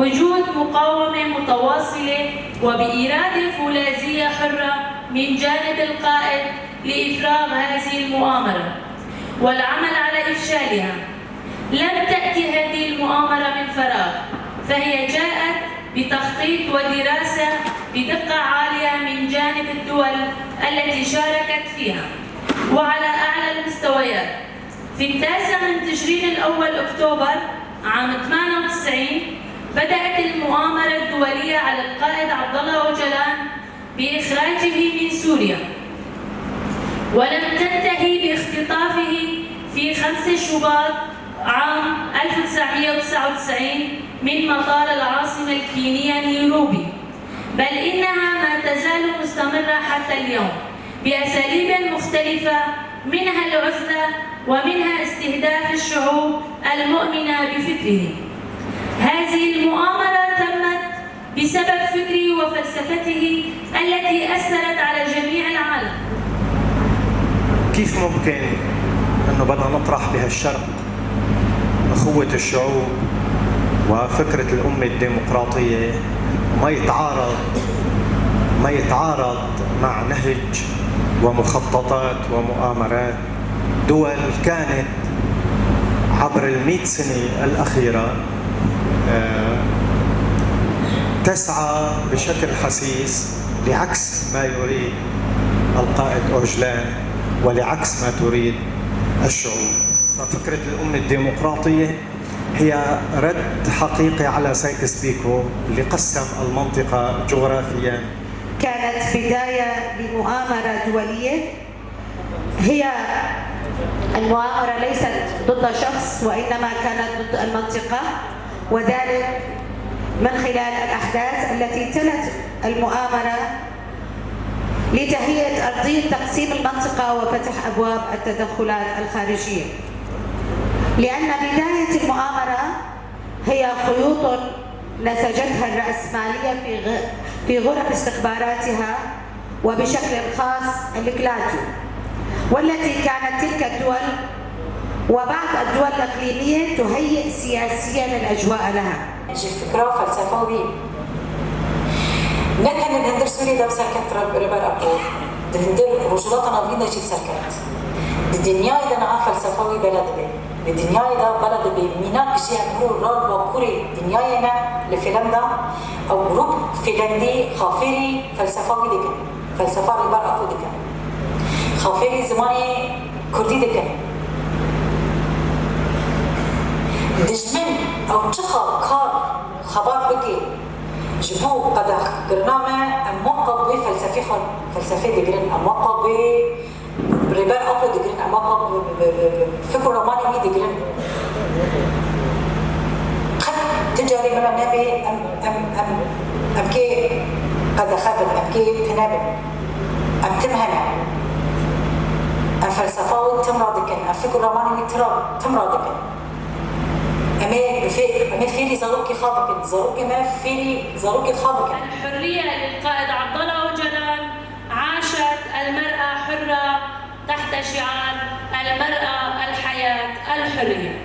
وجود مقاومة متواصلة وبإرادة فولاذية حرة من جانب القائد لإفراغ هذه المؤامرة والعمل على إفشالها. لم تأتي هذه المؤامرة من فراغ، فهي جاءت بتخطيط ودراسة بدقة عالية من جانب الدول التي شاركت فيها وعلى أعلى المستويات. في 9 تشرين الأول أكتوبر عام 98 بدأت المؤامرة الدولية على القائد عبد الله أوجلان بإخراجه من سوريا، ولم تنتهي باختطافه في 5 شباط عام 1999 من مطار العاصمة الكينية نيروبي، بل إنها ما تزال مستمرة حتى اليوم بأساليب مختلفة، منها العزلة ومنها استهداف الشعوب المؤمنة بفكره. هذه المؤامرة تمت بسبب فكره وفلسفته التي أثرت على جميع العالم. كيف ممكن أنه بدنا نطرح بهالشرق أخوة الشعوب وفكرة الأمة الديمقراطية ما يتعارض مع نهج ومخططات ومؤامرات دول كانت عبر 100 سنة الأخيرة تسعى بشكل حسيس لعكس ما يريد القائد أوجلان ولعكس ما تريد الشعوب. ففكرة الأمة الديمقراطية هي رد حقيقي على سايكس بيكو اللي قسم المنطقة جغرافيا. كانت بداية لمؤامرة دولية، هي المؤامرة ليست ضد شخص وإنما كانت ضد المنطقة، وذلك من خلال الأحداث التي تلت المؤامرة لتهيئة أرضية تقسيم المنطقة وفتح أبواب التدخلات الخارجية. لأن بداية المؤامرة هي خيوط نسجتها الرأسمالية في غرف استخباراتها وبشكل خاص الكلاتو، والتي كانت تلك الدول وبعض الدول الإقليمية تهيئ سياسيا الأجواء لها. فكرة فلسفوية نكن الهندر سوري ده بسركت ربار أبو الهندر رجولاتنا بينا جيب سركت الدنيا إذا نعا فلسفوي بلد بي الدنيا إذا بلد بي ميناك جي هنقول راد وكوري دنيا هنا لفيلم ده أو جروب فيلندي خافيري فلسفوي دكان فلسفة ربار أبو دكان خافيري زماني كردي دكان دجمن أو تشخا كار خبر بكي جبو قد قرنامه أموقع فلسفي دقرن أموقع بربار أبو دقرن أموقع فكر روماني مي دقرن قد تجاري من النبي أم كي قد خابت أم كي تنابن أم تمهنا أم فلسفة تمرادكن أم فكر روماني مي تمرادكن أمي فيري زاروكي خابك زاروكي ما فيري زاروكي خابك. الحرية للقائد عبد الله أوجلان عاشت المرأة حرة تحت شعار المرأة الحياة الحرية،